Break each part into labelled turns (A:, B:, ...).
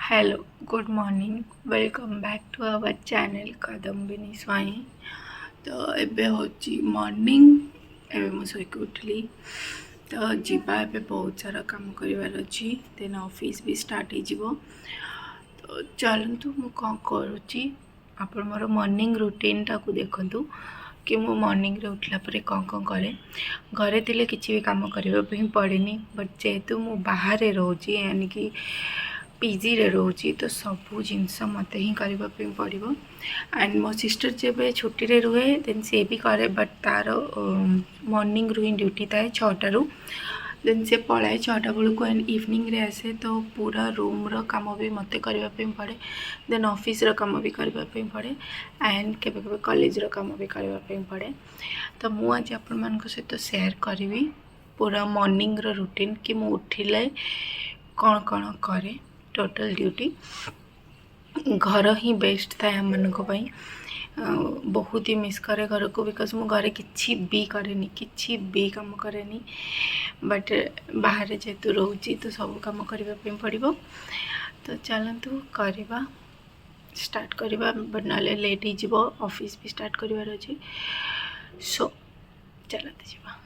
A: Hello, good morning, welcome back to our channel Kadambini Swain. तो एबे होची मॉर्निंग, एबे मु सोइक उठली। तो जीवा एबे बहुत सारा काम करिवार अछि, देन ऑफिस भी स्टार्ट हो। तो चलतु मु कौन करुच्ची आप मोर मॉर्निंग रूटीन टाक देखु कि मु मॉर्निंग रे उठला परे कौन कौन करे। घरे थिले किछि भी काम करबा पड़ेनी, बट जेहेतु मु बाहर रोची यानी कि पीजी रे रोची तो सबू जिनस मत ही करने पड़ो। एंड मो सिस्टर जब छुट्टी रे रुहे देन सी भी करे, बट तार मॉर्निंग रु ही ड्यूटी थाए 6टारू। देन से पलाए 6टा बेलू एंड इवनिंग रे आसे, तो पूरा रूम रो काम भी मत करने पड़े। देन ऑफिस रो काम भी करने पड़े एंड केबे केबे कॉलेज रो काम भी करने पड़े। तो मुझे आज आपण मान सहित शेयर करी पूरा मॉर्निंग रो रूटीन कि मु उठिले कौन कौन करे। टोटल ड्यूटी घर ही बेस्ट थाए हम मानक पई। बहुत ही मिस करे घर को, बिकज मु घरे किछि भी करेनी, किछि भी काम करेनी, बट बाहर जेतु रोची तो सब काम करबा पे पड़िबो। तो चलतु करवा स्टार्ट करवा, बट नाले लेट ही जीवो, ऑफिस भी स्टार्ट करिवार अछि। सो चलते जीवा।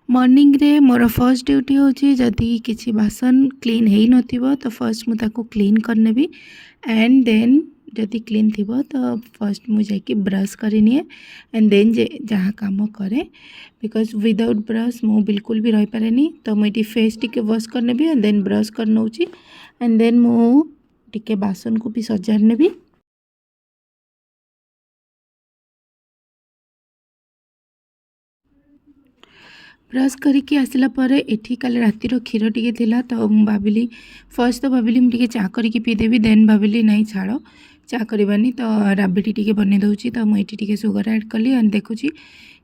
A: मॉर्निंग रे मोर फर्स्ट ड्यूटी होची जदि किसी बासन क्लीन है नथिबो तो फर्स्ट मु ताको क्लीन करनेबी। एंड देन जदि क्लीन थिबो तो फर्स्ट मु जाके ब्रश करनी एंड देन जहाँ काम करे, बिकज विदाउट ब्रश मु बिल्कुल भी रही पारेनी। तो मुझे फेस टिके वॉश करनेबी एंड देन ब्रश कर नउची एंड देन मु टिके बासन को भी सजार नेबी। ब्रश करके आसला परे एठी काले रातिर क्षीर टिके थिला, तो मु भाविली फर्स्ट तो भाविली मुझे चा करके पीदेवी। देन भाविली नहीं छाड़ चा करवानी, तो राबिडी टिके बने दूची। तो मुझे टिके सुगर ऐड कली एंड देखुची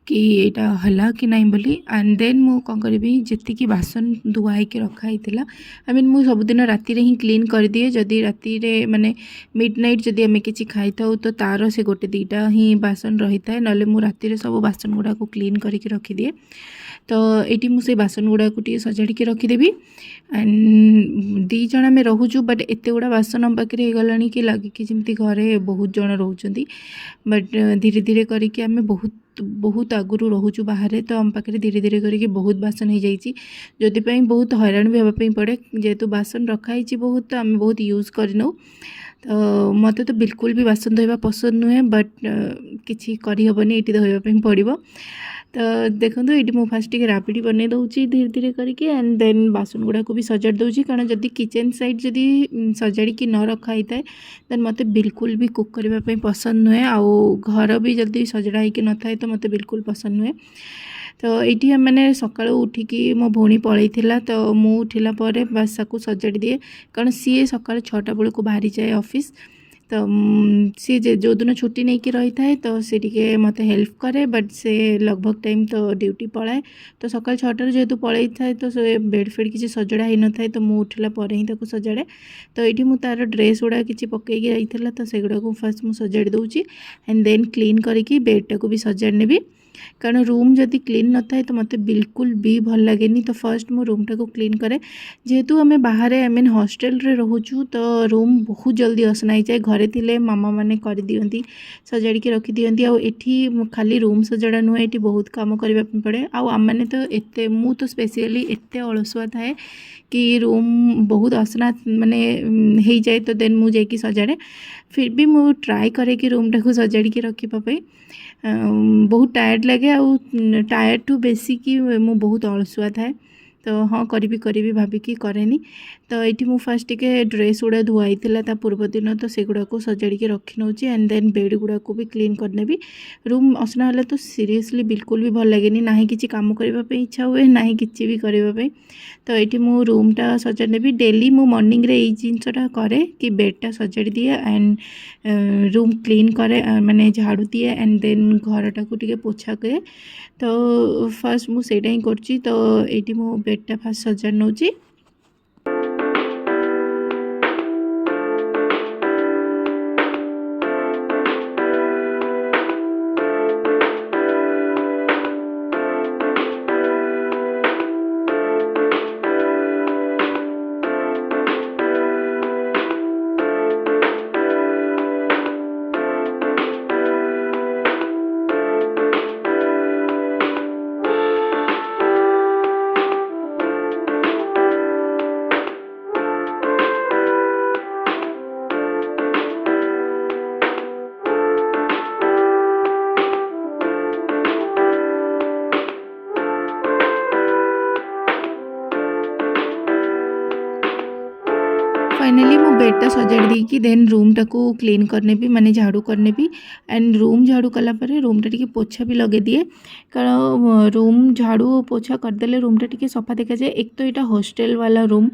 A: कि एटा हला कि नहीं बोली। एंड देन मु कौन करी जी बासन धुआई के रखा होता, आई मीन मु सबुदिन राति ही क्लीन कर दिए। जदि राति रे माने मिडनाइट जदि आम कि खाई था तो तार से गोटे दीटा ही बासन रही था, ना मु राति सब बासन गुड़ा को क्लीन करके रखिदिए। तो ये मुझे बासन गुड़ा को सजाड़ी के रखीदेवी। एंड 2 जन आम रोचु, बट एत गुड़ा बासन आम पाखे गला कि लगे कि जमी घरे बहुत जन रोचती, बट धीरे धीरे करके आम बहुत आगुरी रोचु बाहर। तो आम पाखे धीरे धीरे करके बहुत बासन हो जाइए, जो बहुत हैरान भी हाँपाई पड़े। जेहेतु बासन रखाई बहुत, तो आम बहुत यूज करनौ। तो मत तो बिल्कुल भी बासन धोवा पसंद नुहे, बट किसी करहबनी ये धोवाई पड़ो। तो देखो ये मुझे फास्ट टे राबिडी बन दूसरी धीरे धीरे करके एंड देन बासन गुड़ा को भी सजाड़ दूसरी। कारण जदि किचन साइड जदि सजाड़ी की न रखा था देन मत बिल्कुल भी कुक करने पसंद नुहे। आउ घर भी जल्दी सजड़ा होगी न था तो मत बिल्कुल पसंद नुहे। तो ये मैंने सका उठिकी मो भौणी पलई थिला, तो मु उठिला परे बस साकू सजाड़ी दिए। कारण सी सका 6टा बेलू बाहरी जाए ऑफिस। तो सी जो दिन छुट्टी नहीं कि रही थाए तो सी टिके मत हेल्प करे, बट से लगभग टाइम तो ड्यूटी पलाए। तो सकाल 6टार जेहेतु पलई थाए तो से बेडफेड किसी सजड़ा ही न थाए, तो मु उठिला परे ही ताको सजाड़े। तो ये मु तार ड्रेस गुड़ा किसी पकईकी रही तो से गुड़ा को फास्ट मु सजाड़ी दूची एंड देन क्लीन करके बेडटा को भी सजाड़ नेबी। कारण रूम जदि क्लीन न थाए तो मत बिल्कुल भी भल लगे। तो फर्स्ट मो रूम टाको क्लीन करे। जेहेतु आम बाहर आई मीन हॉस्टल रे रोचु, तो रूम बहुत जल्दी असना जाए। घरे थिले मामा माने कर दियंती, सजाड़ी के रखी दियंती। आ एठी खाली रूम सजड़ा नुहे, एठी बहुत काम करबा पड़े। आ आम मैंने तो एते मु तो स्पेशली एते अलसुआ थाए कि रूम बहुत असना माने हो जाए, तो देन मु जाके सजाड़े। फिर भी मु ट्राए करे कि रूम टाको सजाड़ी के रखा। बहुत टायर्ड लगे, टायर्ड टू बेसी कि मु बहुत अलसुआ थाए। तो हाँ करी भाविकी करेनि। तो ये मु फास्ट टिके ड्रेस गुड़ा धुआई ता पूर्व दिन तो से गुड़ा को सजाड़ी के रखी नौ एंड देन बेड गुड़ा को भी क्लीन करनेबी। रूम असना है तो सीरियसली बिल्कुल भी भल लगे ना ही किसी काम करने इच्छा हुए ना ही किसी भी करने। तो ये मु रूमटा सजाड़ नेबी। डेली मु मॉर्निंग रे जिनसटा करे कि बेडटा सजाड़ी दिए एंड रूम क्लीन करे माने झाड़ू दिए एंड देन घरटा को टिके पोछा करे। तो फास्ट मु सेटा ही करची। तो ये मु बेडटा फास्ट सजाड़ नौची। फाइनली मु बेडटा सजाड़ देकी देन रूमटा को क्लीन करने भी माने झाड़ू करने भी एंड रूम झाड़ू कलापर रूमटा टिके पोछा भी लगे दिए। कारण रूम झाड़ू पोछा करदेले रूमटा टिके सफा देखा जाए। एक तो यहाँ हॉस्टल वाला रूम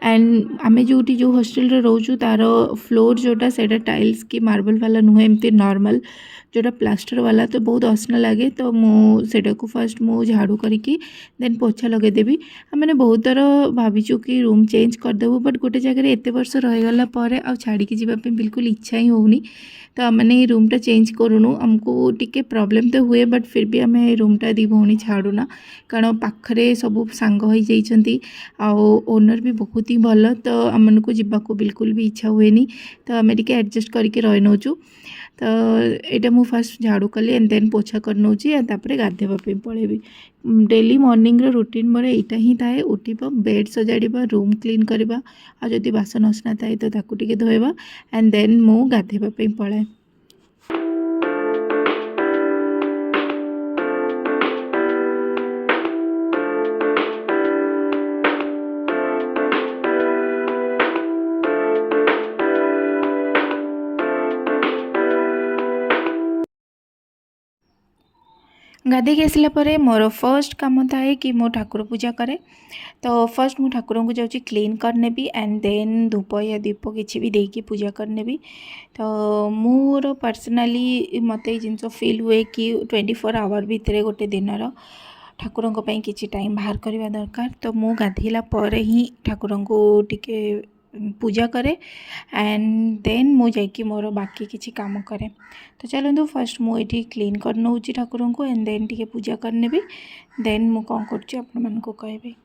A: एंड आमे जो हॉस्टल रे रोचु तार फ्लोर जोटा सेटा टाइल्स की मार्बल वाला नुहे एमती नॉर्मल जोटा प्लास्टर वाला तो बहुत असना लगे। तो मुझे को फास्ट मु झाड़ू करके देन पोछा लगे देवी। मैंने बहुत थर भाविचु कि रूम चेंज करदेबू बट गोटे जगह एत वर्ष रहीगला आ छाड़ी जावाई बिल्कुल इच्छा ही होनी। तो मैंने रूमटा चेंज करूँ आमको टिके प्रॉब्लम तो हुए बट फिर भी आम रूमटा दी भौणी छाड़ूना कारण पाखरे सब सांग हो जाइछंती ओनर भी बहुत ही भल। तो आम को जावाक बिल्कुल भी इच्छा हुए तो आम टिके एडजस्ट करके रही नौचु। तो यहाँ मु फास्ट झाड़ू कली एंड देन पोछा कर नौची तापर गाधेवाई पलैबी। डेली मॉर्निंग रो रूटीन मोर यहाँ ही थाए उठा बेड सजाड़ा रूम क्लीन करवा आदि बासन असना थाए तो ताकू टिके धोएबा एंड देन मु गाधेवाई पलाए। गाधेक आसला मोर फर्स्ट काम थाए कि मो ठाकुर पूजा करे। तो फर्स्ट मु ठाकुर को जाऊँगी क्लीन करने भी एंड देन धूप या दीप किसी भी देकी पूजा करने भी। तो मोर पर्सनाली मत जिनस फील हुए कि 24 आवर भितर गोटे दिन ठाकुर किसी टाइम बाहर करवा दरकार। तो मु गाधेला ही ठाकुर को टिके पूजा करे एंड देन मु जाकि मोर बाकी किसी काम करे। तो चलते फास्ट मुझे क्लीन कर नौ ठाकुर को एंड देन टिके पूजा करने भी देन मु कौन कर कहबी।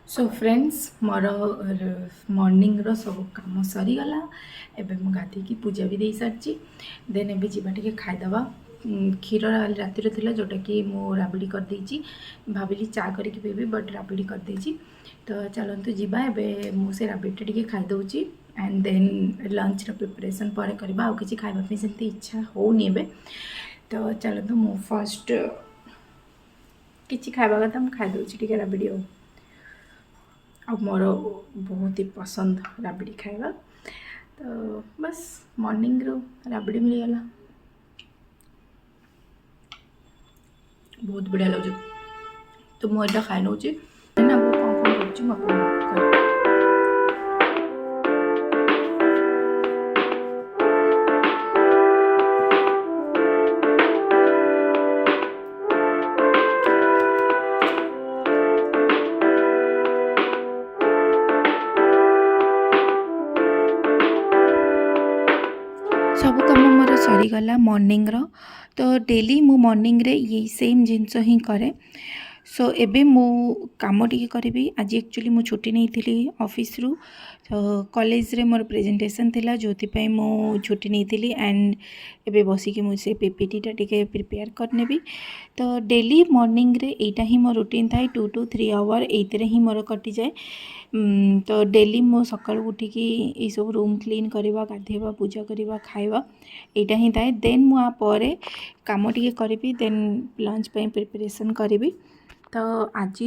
A: सो फ्रेंड्स मोर मॉर्निंग रो सब काम सरीगला एवं मु गाधे पूजा भी दे सारी देन ए जावा टे खाईदे क्षीर रातिर थिला जोटा कि मु राबिड़ी कर देची भाविली चा करके पीबी बट राबिड़ी कर देची तो चलतु जीवा एबे मु से राबिड़ी टे खाई दउची एंड देन लंच रो प्रिपरेशन पर करबा आ किछि खाइबा पे सेंती इच्छा होनी एबे तो चलतु मु फर्स्ट किछि खाइबा कथा मु खाई दउची टिके राबिड़ी और मोर बहुत ही पसंद राबिड़ी खाइबा तो बस मॉर्निंग रो राबिड़ी मिलगला बहुत बढ़िया लगे तो मुझे खाई नौ ना वो कौन कर सब कम मोर सरीगला मॉर्निंग रो तो डेली मु मॉर्निंग रे ये सेम जिनस ही करे सो एबे मु काम टी करी आज एक्चुअली मु छुट्टी नहीं थी ऑफिस रु तो कॉलेज रे मोर प्रेजेंटेशन थिला जोथि मु छुट्टी नहीं थी एंड एबे बसिकी मु से पीपीटी टा टिके प्रिपेयर करने भी तो डेली मॉर्निंग रे एटा ही मोर रूटीन थाए 2 to 3 आवर एतरे ही मोर कटि जाए तो डेली मो सकाळु उठिकी ये सब रूम क्लीन करवा गाधेवा पूजा करवा खाइबा एटा ही थाए देन मु आ परे काम टिके करी देन लंच पे प्रिपरेशन करी तो आज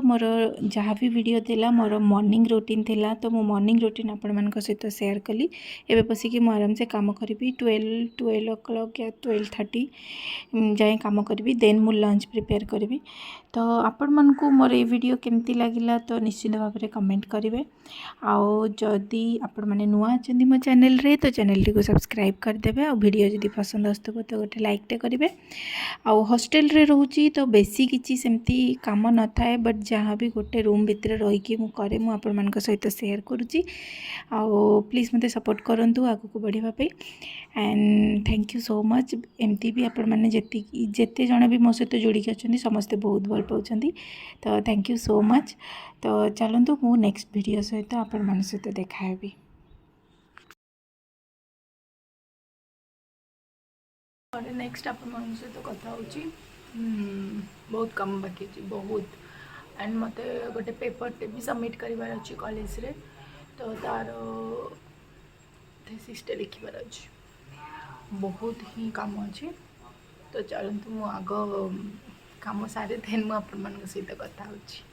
A: मोर जहाँ भी वीडियो थिला मोर मॉर्निंग रूटीन थिला तो मो मॉर्निंग रूटीन आपण मान सहित शेयर कली एबे बसिकी मु आराम से काम करी 12 o'clock या 12:30 जाए काम करी देन मु लंच प्रिपेयर करी तो आपण मान को मोर ये वीडियो केमती लागिला तो निश्चित भाव में कमेंट करेंगे आउ जदि आपण मैंने नुआ अच्छा मो चैनल रे तो चैनल टी को सब्सक्राइब करदे आ वीडियो जदि पसंद आसुव तो गोटे लाइक टे करेंगे आउ हॉस्टल रे रहूची तो बेसी किसी सेमती काम न थाए बट जहाँ भी गोटे रूम भितर रहीकि मु करे मु आपण मान सहित शेयर करुँची आउ प्लीज़ मते सपोर्ट करंतु आगु को बढ़िबा पे and thank you so much एमती भी आपण मैंने जेते जण भी मो सहित जोड़ी के समस्ते बहुत भल पाउछंती तो थैंक यू सो मच तो चलतु मु नेक्स्ट वीडियो सहित आपण मान सहित देखा हेबी नेक्स्ट आपण मान सहित कथा होची बहुत कम बाकी अछि बहुत एंड मते गोटे पेपर टे भी सबमिट करिवार अछि कॉलेज रे तो तार थीसिस टे लिखिबार अछि बहुत ही काम अछि तो चलतु मु आग काम सारे देन मु आपण मान सहित कथा होची।